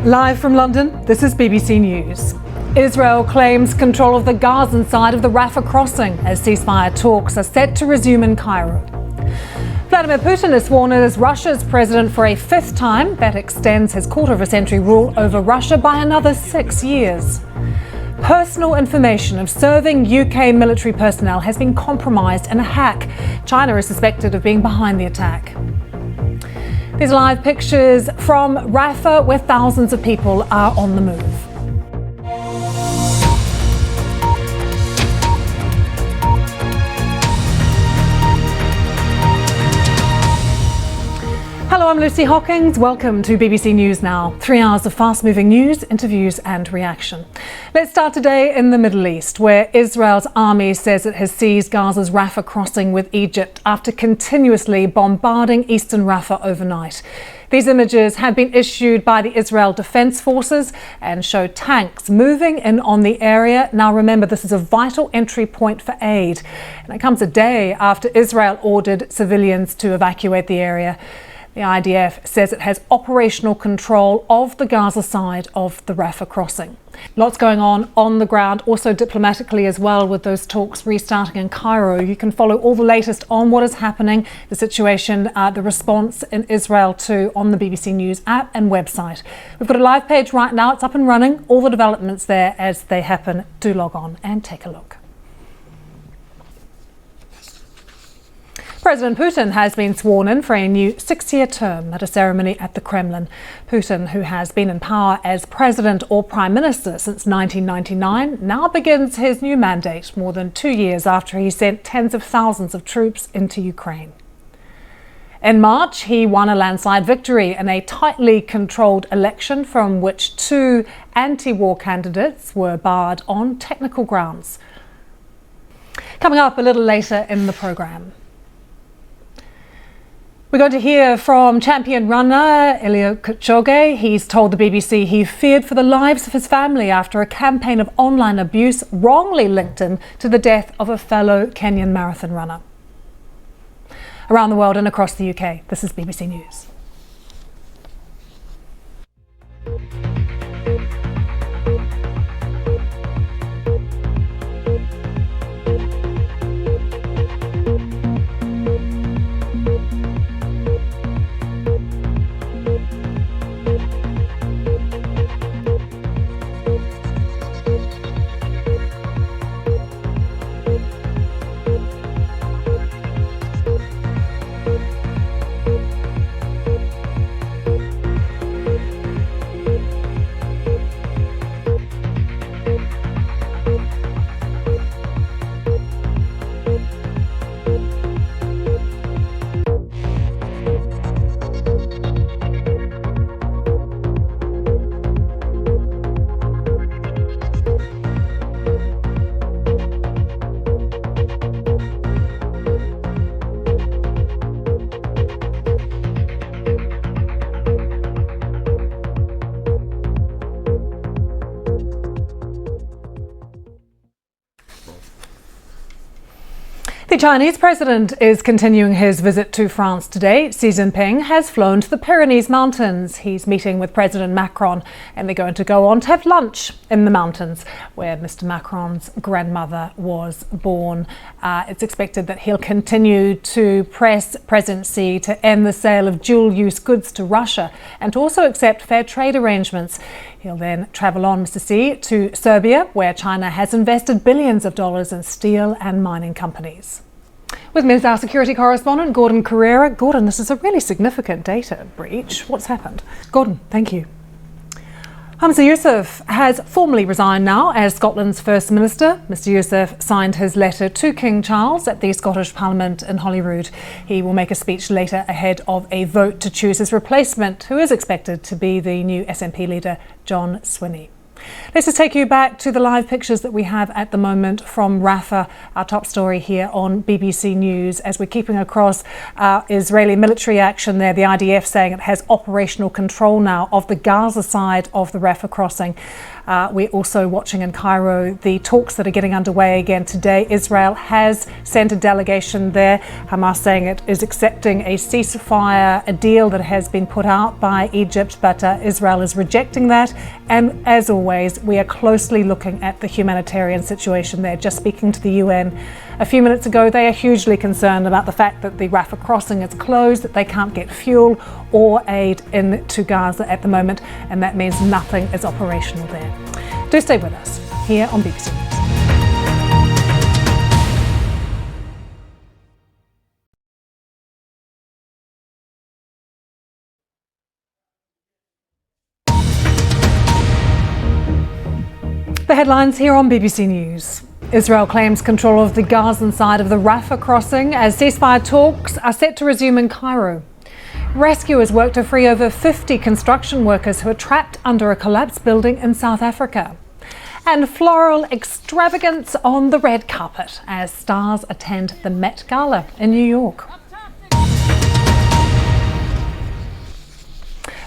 Live from London, this is BBC News. Israel claims control of the Gazan side of the Rafah crossing as ceasefire talks are set to resume in Cairo. Vladimir Putin is sworn in as Russia's president for a fifth time. That extends his quarter-of-a-century rule over Russia by another 6 years. Personal information of serving UK military personnel has been compromised in a hack. China is suspected of being behind the attack. These are live pictures from Rafah, where thousands of people are on the move. Hello, I'm Lucy Hockings. Welcome to BBC News Now. 3 hours of fast-moving news, interviews and reaction. Let's start today in the Middle East, where Israel's army says it has seized Gaza's Rafah crossing with Egypt after continuously bombarding eastern Rafah overnight. These images have been issued by the Israel Defense Forces and show tanks moving in on the area. Now remember, this is a vital entry point for aid, and it comes a day after Israel ordered civilians to evacuate the area. The IDF says it has operational control of the Gaza side of the Rafah crossing. Lots going on the ground, also diplomatically as well, with those talks restarting in Cairo. You can follow all the latest on what is happening, the situation, the response in Israel too, on the BBC News app and website. We've got a live page right now. It's up and running. All the developments there as they happen. Do log on and take a look. President Putin has been sworn in for a new 6-year term at a ceremony at the Kremlin. Putin, who has been in power as president or prime minister since 1999, now begins his new mandate more than 2 years after he sent tens of thousands of troops into Ukraine. In March, he won a landslide victory in a tightly controlled election from which 2 anti-war candidates were barred on technical grounds. Coming up a little later in the programme. We're going to hear from champion runner Eliud Kipchoge. He's told the BBC he feared for the lives of his family after a campaign of online abuse wrongly linked him to the death of a fellow Kenyan marathon runner. Around the world and across the UK, this is BBC News. The Chinese president is continuing his visit to France today. Xi Jinping has flown to the Pyrenees Mountains. He's meeting with President Macron and they're going to go on to have lunch in the mountains where Mr. Macron's grandmother was born. It's expected that he'll continue to press President Xi to end the sale of dual-use goods to Russia and to also accept fair trade arrangements. He'll then travel on, Mr. Xi, to Serbia, where China has invested billions of dollars in steel and mining companies. With me is our security correspondent, Gordon Carrera. Gordon, this is a really significant data breach. What's happened? Gordon, thank you. Humza Yousaf has formally resigned now as Scotland's First Minister. Mr Yousaf signed his letter to King Charles at the Scottish Parliament in Holyrood. He will make a speech later ahead of a vote to choose his replacement, who is expected to be the new SNP leader, John Swinney. Let's just take you back to the live pictures that we have at the moment from Rafah, our top story here on BBC News, as we're keeping across Israeli military action there. The IDF saying it has operational control now of the Gaza side of the Rafah crossing. We're also watching in Cairo the talks that are getting underway again today. Israel has sent a delegation there. Hamas saying it is accepting a ceasefire, a deal that has been put out by Egypt, but Israel is rejecting that. And as always, we are closely looking at the humanitarian situation there. Just speaking to the UN a few minutes ago, they are hugely concerned about the fact that the Rafah crossing is closed, that they can't get fuel or aid into Gaza at the moment, and that means nothing is operational there. Do stay with us here on BBC News. The headlines here on BBC News. Israel claims control of the Gazan side of the Rafah crossing as ceasefire talks are set to resume in Cairo. Rescuers work to free over 50 construction workers who are trapped under a collapsed building in South Africa. And floral extravagance on the red carpet as stars attend the Met Gala in New York.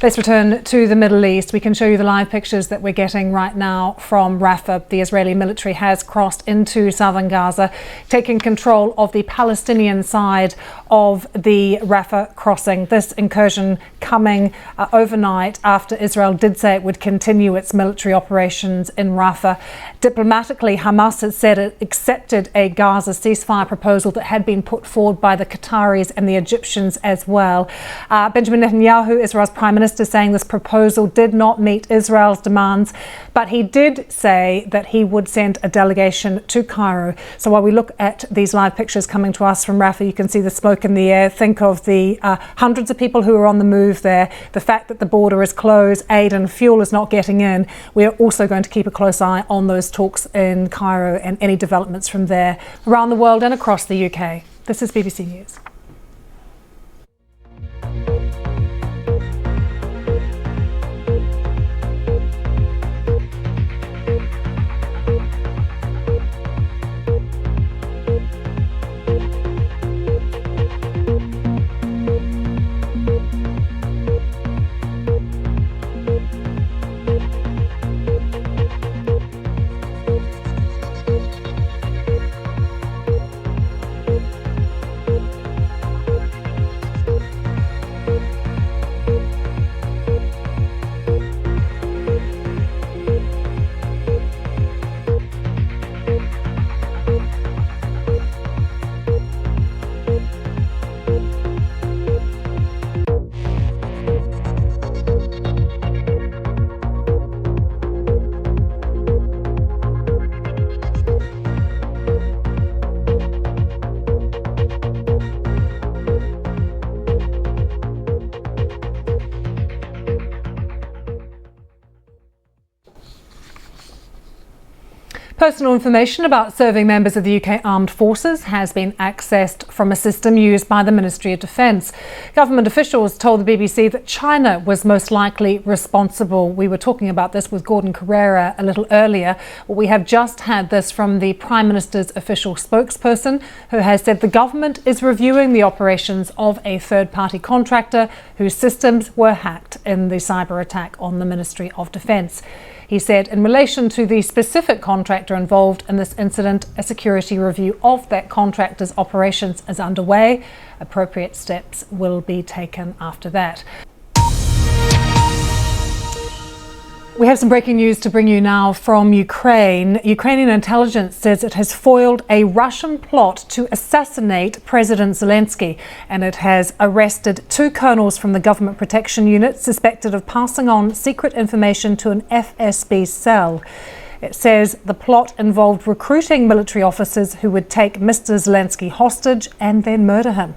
Let's return to the Middle East. We can show you the live pictures that we're getting right now from Rafah. The Israeli military has crossed into southern Gaza, taking control of the Palestinian side of the Rafah crossing. This incursion coming overnight after Israel did say it would continue its military operations in Rafah. Diplomatically, Hamas has said it accepted a Gaza ceasefire proposal that had been put forward by the Qataris and the Egyptians as well. Benjamin Netanyahu, Israel's Prime Minister, saying this proposal did not meet Israel's demands, but he did say that he would send a delegation to Cairo. So while we look at these live pictures coming to us from Rafah, you can see the smoke in the air. Think of the hundreds of people who are on the move there, the fact that the border is closed, aid and fuel is not getting in. We are also going to keep a close eye on those talks in Cairo and any developments from there around the world and across the UK. This is BBC News. Personal information about serving members of the UK Armed Forces has been accessed from a system used by the Ministry of Defence. Government officials told the BBC that China was most likely responsible. We were talking about this with Gordon Carrera a little earlier. We have just had this from the Prime Minister's official spokesperson, who has said the government is reviewing the operations of a third-party contractor whose systems were hacked in the cyber attack on the Ministry of Defence. He said in relation to the specific contractor involved in this incident, a security review of that contractor's operations is underway. Appropriate steps will be taken after that. We have some breaking news to bring you now from Ukraine. Ukrainian intelligence says it has foiled a Russian plot to assassinate President Zelensky, and it has arrested 2 colonels from the government protection unit suspected of passing on secret information to an FSB cell. It says the plot involved recruiting military officers who would take Mr. Zelensky hostage and then murder him.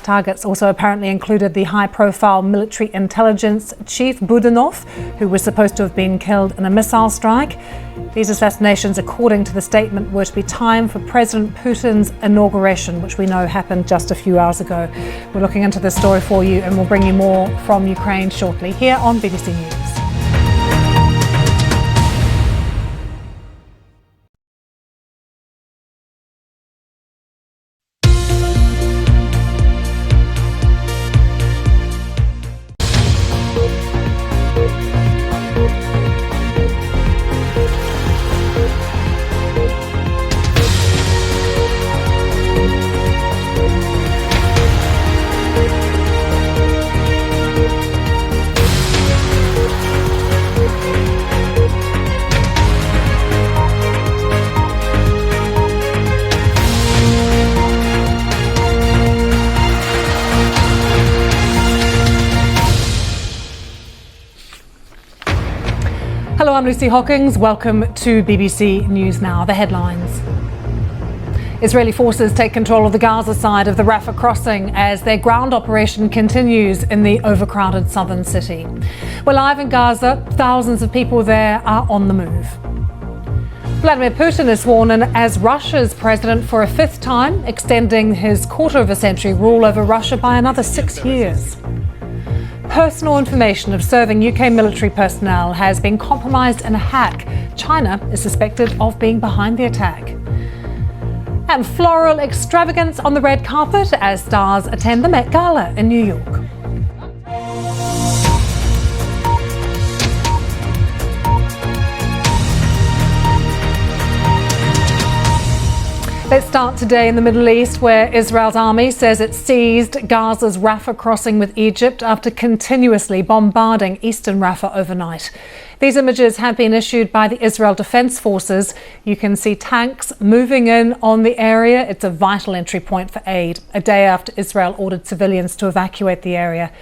Targets also apparently included the high-profile military intelligence chief Budanov, who was supposed to have been killed in a missile strike. These assassinations, according to the statement, were to be timed for President Putin's inauguration, which we know happened just a few hours ago. We're looking into this story for you, and we'll bring you more from Ukraine shortly here on BBC News. I'm Lucy Hockings. Welcome to BBC News Now. The headlines. Israeli forces take control of the Gaza side of the Rafah crossing as their ground operation continues in the overcrowded southern city. We're live in Gaza. Thousands of people there are on the move. Vladimir Putin is sworn in as Russia's president for a fifth time, extending his quarter-of-a-century rule over Russia by another 6 years. Personal information of serving UK military personnel has been compromised in a hack. China is suspected of being behind the attack. And floral extravagance on the red carpet as stars attend the Met Gala in New York. Let's start today in the Middle East, where Israel's army says it seized Gaza's Rafah crossing with Egypt after continuously bombarding eastern Rafah overnight. These images have been issued by the Israel Defense Forces. You can see tanks moving in on the area. It's a vital entry point for aid, a day after Israel ordered civilians to evacuate the area.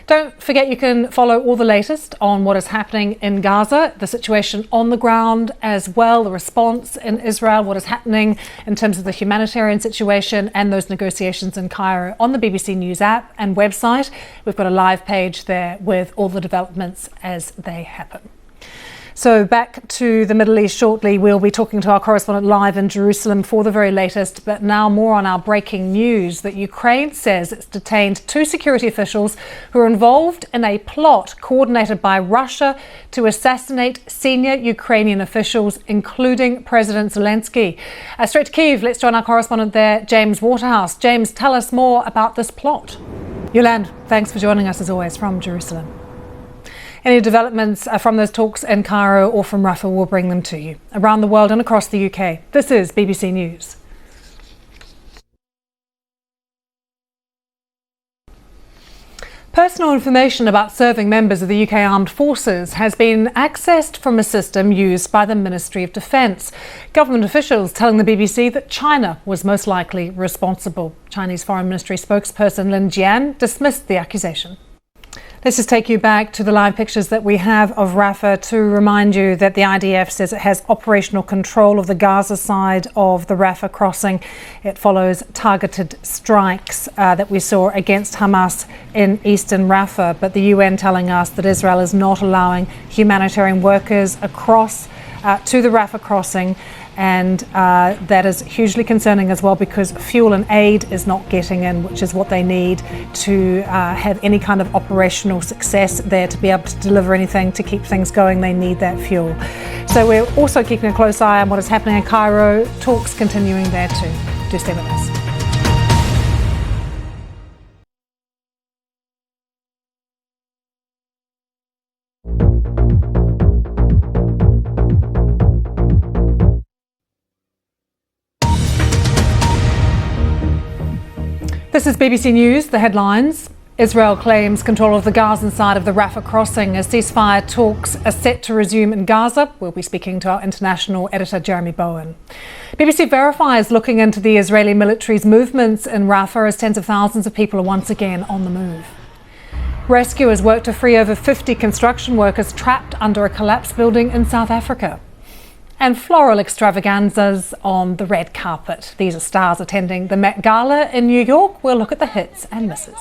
Don't forget you can follow all the latest on what is happening in Gaza, the situation on the ground as well, the response in Israel, what is happening in terms of the humanitarian situation and those negotiations in Cairo on the BBC News app and website. We've got a live page there with all the developments as they happen. So back to the Middle East shortly. We'll be talking to our correspondent live in Jerusalem for the very latest. But now more on our breaking news that Ukraine says it's detained 2 security officials who are involved in a plot coordinated by Russia to assassinate senior Ukrainian officials, including President Zelensky. Straight to Kyiv, let's join our correspondent there, James Waterhouse. James, tell us more about this plot. Yolande, thanks for joining us as always from Jerusalem. Any developments from those talks in Cairo or from Rafah, we'll bring them to you. Around the world and across the UK, this is BBC News. Personal information about serving members of the UK Armed Forces has been accessed from a system used by the Ministry of Defence. Government officials telling the BBC that China was most likely responsible. Chinese Foreign Ministry spokesperson Lin Jian dismissed the accusation. Let's just take you back to the live pictures that we have of Rafah to remind you that the IDF says it has operational control of the Gaza side of the Rafah crossing. It follows targeted strikes that we saw against Hamas in eastern Rafah. But the UN telling us that Israel is not allowing humanitarian workers across to the Rafah crossing. And that is hugely concerning as well because fuel and aid is not getting in, which is what they need to have any kind of operational success there, to be able to deliver anything, to keep things going. They need that fuel. So we're also keeping a close eye on what is happening in Cairo. Talks continuing there too. Do stay with us. This is BBC News, the headlines. Israel claims control of the Gazan side of the Rafah crossing as ceasefire talks are set to resume in Gaza. We'll be speaking to our international editor, Jeremy Bowen. BBC Verify is looking into the Israeli military's movements in Rafah as tens of thousands of people are once again on the move. Rescuers work to free over 50 construction workers trapped under a collapsed building in South Africa. And floral extravaganzas on the red carpet. These are stars attending the Met Gala in New York. We'll look at the hits and misses.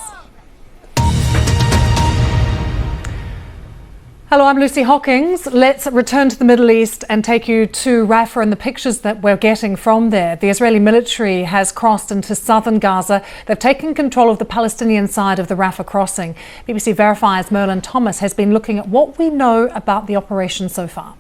Hello, I'm Lucy Hockings. Let's return to the Middle East and take you to Rafah and the pictures that we're getting from there. The Israeli military has crossed into southern Gaza. They've taken control of the Palestinian side of the Rafah crossing. BBC Verify's Merlin Thomas has been looking at what we know about the operation so far.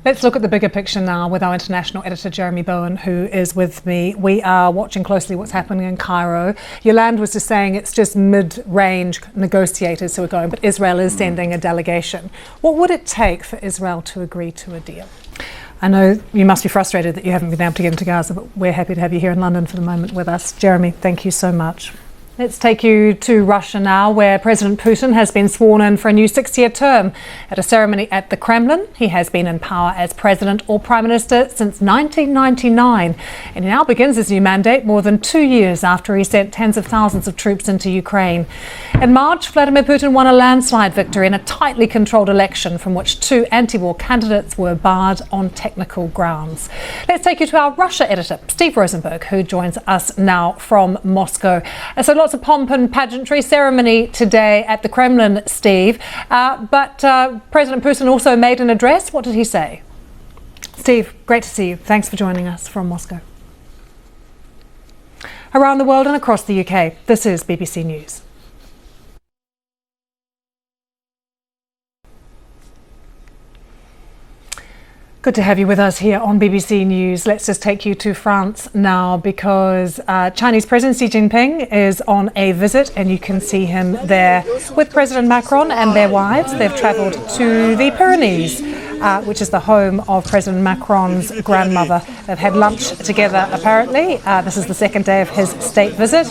Let's look at the bigger picture now with our international editor, Jeremy Bowen, who is with me. We are watching closely what's happening in Cairo. Yolande was just saying it's just mid-range negotiators who are going, but Israel is sending a delegation. What would it take for Israel to agree to a deal? I know you must be frustrated that you haven't been able to get into Gaza, but we're happy to have you here in London for the moment with us. Jeremy, thank you so much. Let's take you to Russia now, where President Putin has been sworn in for a new 6-year term. At a ceremony at the Kremlin, he has been in power as president or prime minister since 1999, and he now begins his new mandate more than 2 years after he sent tens of thousands of troops into Ukraine. In March, Vladimir Putin won a landslide victory in a tightly controlled election from which 2 anti-war candidates were barred on technical grounds. Let's take you to our Russia editor, Steve Rosenberg, who joins us now from Moscow. So lots of pomp and pageantry ceremony today at the Kremlin, Steve. But President Putin also made an address. What did he say? Steve, great to see you. Thanks for joining us from Moscow. Around the world and across the UK, this is BBC News. Good to have you with us here on BBC News. Let's just take you to France now, because Chinese President Xi Jinping is on a visit, and you can see him there with President Macron and their wives. They've travelled to the Pyrenees, which is the home of President Macron's grandmother. They've had lunch together, apparently. This is the second day of his state visit.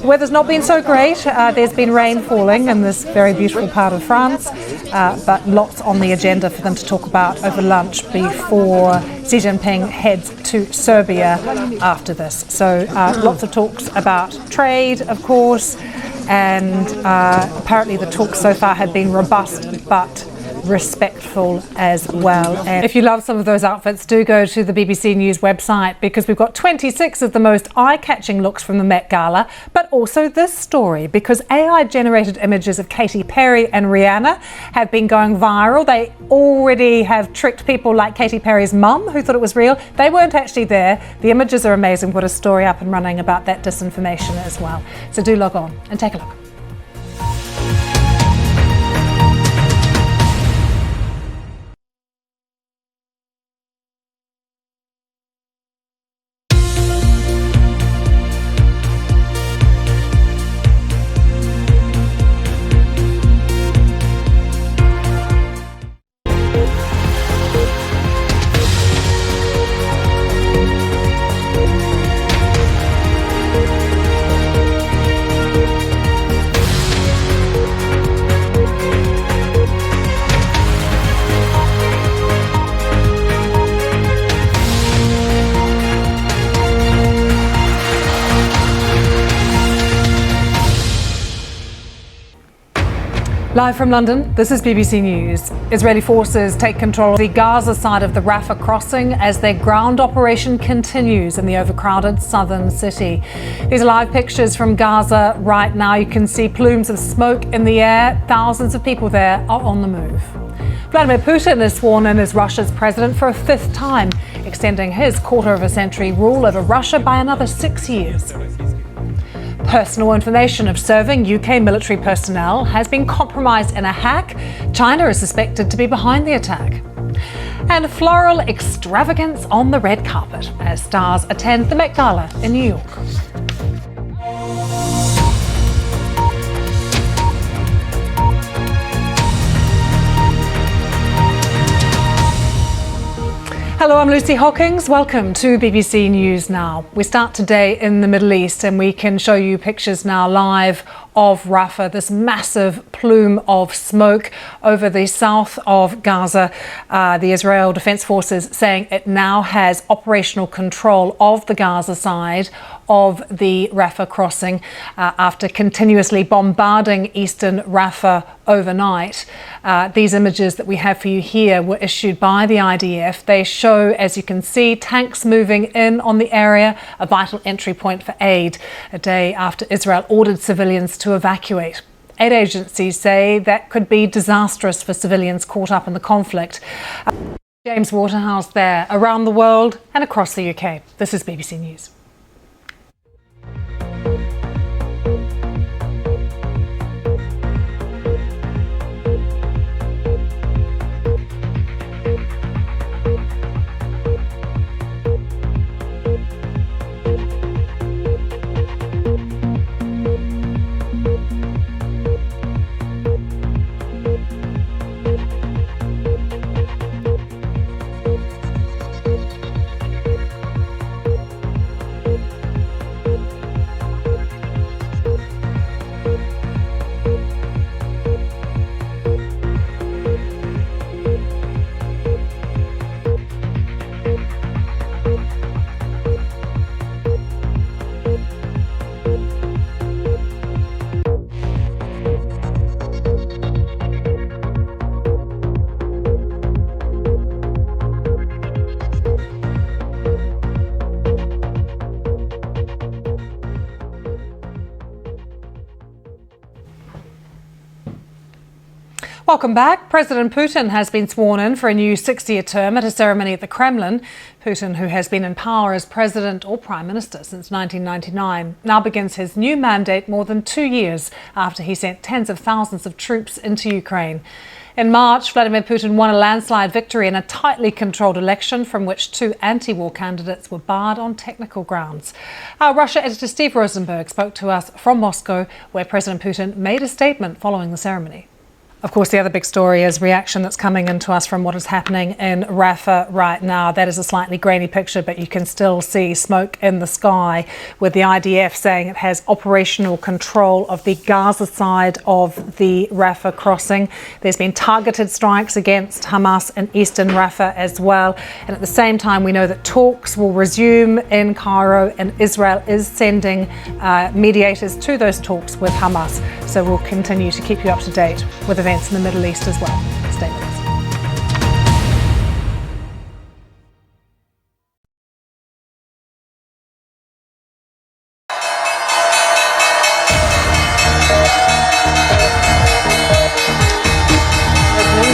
The weather's not been so great. There's been rain falling in this very beautiful part of France, but lots on the agenda for them to talk about over lunch before Xi Jinping heads to Serbia after this. So lots of talks about trade, of course, and apparently the talks so far have been robust but respectful as well. And if you love some of those outfits, do go to the BBC News website, because we've got 26 of the most eye-catching looks from the Met Gala, but also this story, because AI-generated images of Katy Perry and Rihanna have been going viral. They already have tricked people like Katy Perry's mum, who thought it was real. They weren't actually there. The images are amazing. We've got a story up and running about that disinformation as well. So do log on and take a look. Live from London, this is BBC News. Israeli forces take control of the Gaza side of the Rafah crossing as their ground operation continues in the overcrowded southern city. These are live pictures from Gaza right now. You can see plumes of smoke in the air. Thousands of people there are on the move. Vladimir Putin is sworn in as Russia's president for a 5th time, extending his quarter-of-a-century rule over Russia by another 6 years. Personal information of serving UK military personnel has been compromised in a hack. China is suspected to be behind the attack. And floral extravagance on the red carpet as stars attend the Met Gala in New York. Hello, I'm Lucy Hockings. Welcome to BBC News Now. We start today in the Middle East, and we can show you pictures now live of Rafah, this massive plume of smoke over the south of Gaza. The Israel Defense Forces saying it now has operational control of the Gaza side of the Rafah crossing after continuously bombarding eastern Rafah overnight. These images that we have for you here were issued by the IDF. They show, as you can see, tanks moving in on the area, a vital entry point for aid, a day after Israel ordered civilians to evacuate. Aid agencies say that could be disastrous for civilians caught up in the conflict. James Waterhouse there, around the world and across the UK. This is BBC News. Welcome back. President Putin has been sworn in for a new 6-year term at a ceremony at the Kremlin. Putin, who has been in power as president or prime minister since 1999, now begins his new mandate more than 2 years after he sent tens of thousands of troops into Ukraine. In March, Vladimir Putin won a landslide victory in a tightly controlled election from which 2 anti-war candidates were barred on technical grounds. Our Russia editor Steve Rosenberg spoke to us from Moscow, where President Putin made a statement following the ceremony. Of course, the other big story is reaction that's coming into us from what is happening in Rafah right now. That is a slightly grainy picture, but you can still see smoke in the sky, with the IDF saying it has operational control of the Gaza side of the Rafah crossing. There's been targeted strikes against Hamas in eastern Rafah as well. And at the same time, we know that talks will resume in Cairo, and Israel is sending mediators to those talks with Hamas. So we'll continue to keep you up to date with events in the Middle East as well. Stay with us.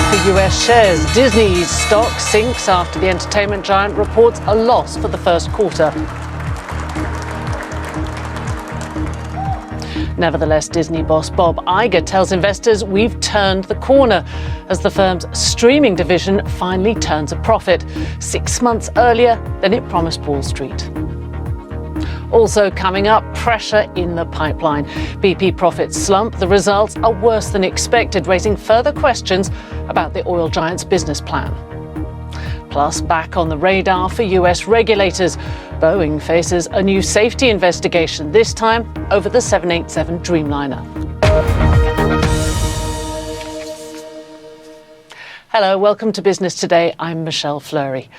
For US shares, Disney's stock sinks after the entertainment giant reports a loss for the first quarter. Nevertheless, Disney boss Bob Iger tells investors we've turned the corner as the firm's streaming division finally turns a profit 6 months earlier than it promised Wall Street. Also coming up, pressure in the pipeline. BP profits slump. The results are worse than expected, raising further questions about the oil giant's business plan. Plus, back on the radar for US regulators, Boeing faces a new safety investigation, this time over the 787 Dreamliner. Hello, welcome to Business Today. I'm Michelle Fleury.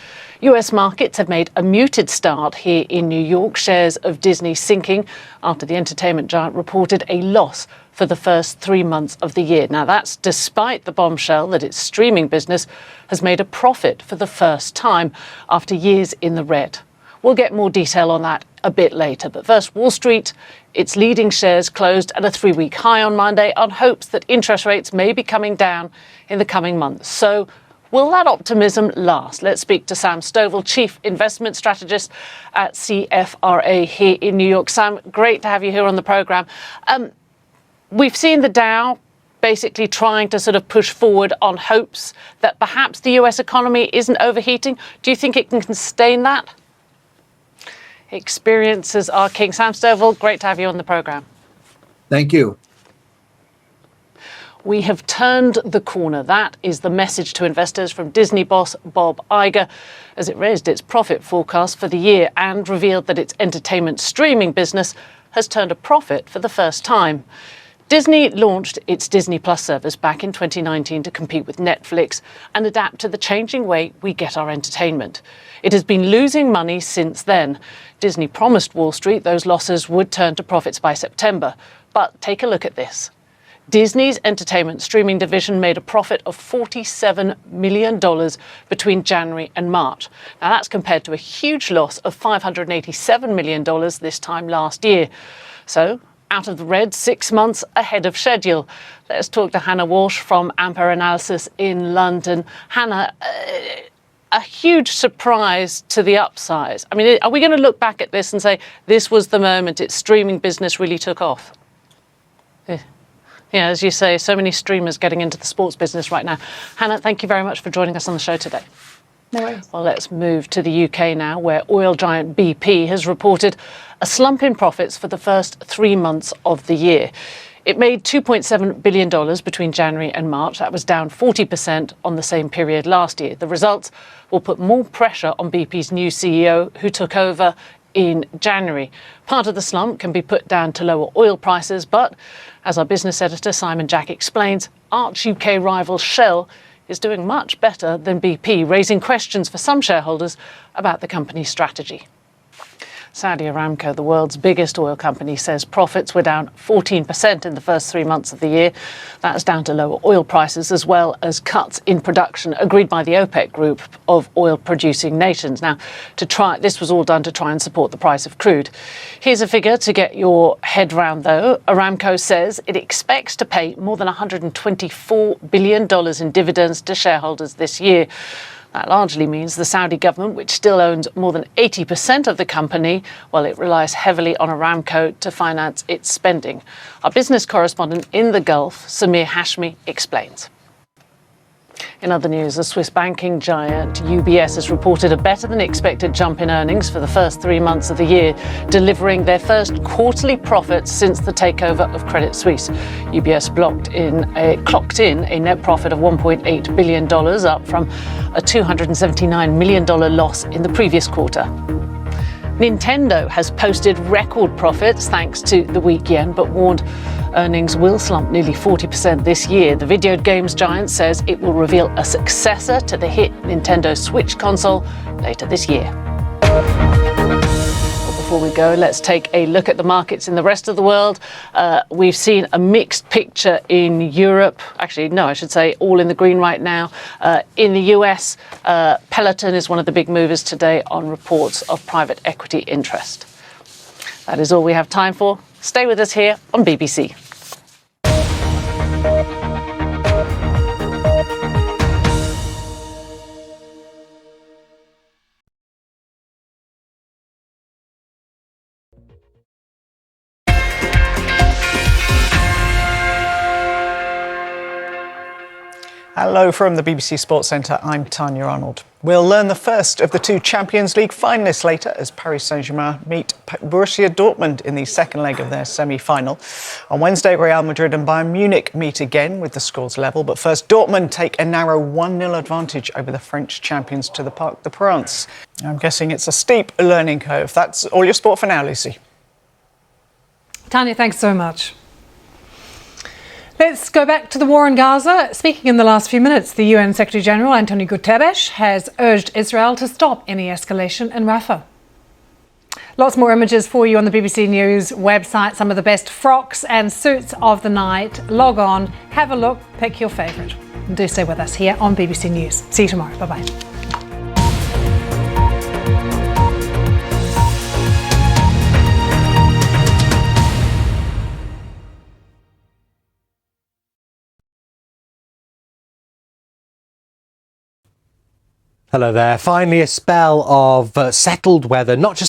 US markets have made a muted start here in New York, shares of Disney sinking after the entertainment giant reported a loss for the first 3 months of the year. Now, that's despite the bombshell that its streaming business has made a profit for the first time after years in the red. We'll get more detail on that a bit later. But first, Wall Street, its leading shares closed at a 3-week high on Monday on hopes that interest rates may be coming down in the coming months. So will that optimism last? Let's speak to Sam Stovall, Chief Investment Strategist at CFRA here in New York. Sam, great to have you here on the programme. We've seen the Dow basically trying to sort of push forward on hopes that perhaps the US economy isn't overheating. Do you think it can sustain that? Experiences are king. Sam Stovall, great to have you on the programme. Thank you. We have turned the corner. That is the message to investors from Disney boss Bob Iger as it raised its profit forecast for the year and revealed that its entertainment streaming business has turned a profit for the first time. Disney launched its Disney Plus service back in 2019 to compete with Netflix and adapt to the changing way we get our entertainment. It has been losing money since then. Disney promised Wall Street those losses would turn to profits by September. But take a look at this. Disney's entertainment streaming division made a profit of $47 million between January and March. Now that's compared to a huge loss of $587 million this time last year. So, out of the red 6 months ahead of schedule. Let's talk to Hannah Walsh from Ampere Analysis in London. Hannah, a huge surprise to the upside. I mean, are we going to look back at this and say this was the moment its streaming business really took off? Yeah, as you say, so many streamers getting into the sports business right now. Hannah, thank you very much for joining us on the show today. No worries. Well, let's move to the UK now, where oil giant BP has reported a slump in profits for the first 3 months of the year. It made $2.7 billion between January and March. That was down 40% on the same period last year. The results will put more pressure on BP's new CEO, who took over in January. Part of the slump can be put down to lower oil prices, but as our business editor Simon Jack explains, arch UK rival Shell is doing much better than BP, raising questions for some shareholders about the company's strategy. Saudi Aramco, the world's biggest oil company, says profits were down 14% in the first 3 months of the year. That's down to lower oil prices as well as cuts in production agreed by the OPEC group of oil-producing nations. Now, this was all done to try and support the price of crude. Here's a figure to get your head round, though. Aramco says it expects to pay more than $124 billion in dividends to shareholders this year. That largely means the Saudi government, which still owns more than 80% of the company, well, it relies heavily on Aramco to finance its spending. Our business correspondent in the Gulf, Samir Hashmi, explains. In other news, the Swiss banking giant UBS has reported a better than expected jump in earnings for the first 3 months of the year, delivering their first quarterly profits since the takeover of Credit Suisse. UBS clocked in a net profit of $1.8 billion, up from a $279 million loss in the previous quarter. Nintendo has posted record profits thanks to the weak yen, but warned earnings will slump nearly 40% this year. The video games giant says it will reveal a successor to the hit Nintendo Switch console later this year. Before we go, let's take a look at the markets in the rest of the world. We've seen a mixed picture in Europe. Actually, no, I should say all in the green right now. In the US, Peloton is one of the big movers today on reports of private equity interest. That is all we have time for. Stay with us here on BBC. Hello from the BBC Sports Centre, I'm Tanya Arnold. We'll learn the first of the two Champions League finalists later as Paris Saint-Germain meet Borussia Dortmund in the second leg of their semi-final. On Wednesday, Real Madrid and Bayern Munich meet again with the scores level, but first Dortmund take a narrow 1-0 advantage over the French champions to the Parc des Princes. I'm guessing it's a steep learning curve. That's all your sport for now, Lucy. Tanya, thanks so much. Let's go back to the war in Gaza. Speaking in the last few minutes, the UN Secretary-General Antonio Guterres has urged Israel to stop any escalation in Rafah. Lots more images for you on the BBC News website, some of the best frocks and suits of the night. Log on, have a look, pick your favourite. And do stay with us here on BBC News. See you tomorrow. Bye-bye. Hello there. Finally, a spell of settled weather, not just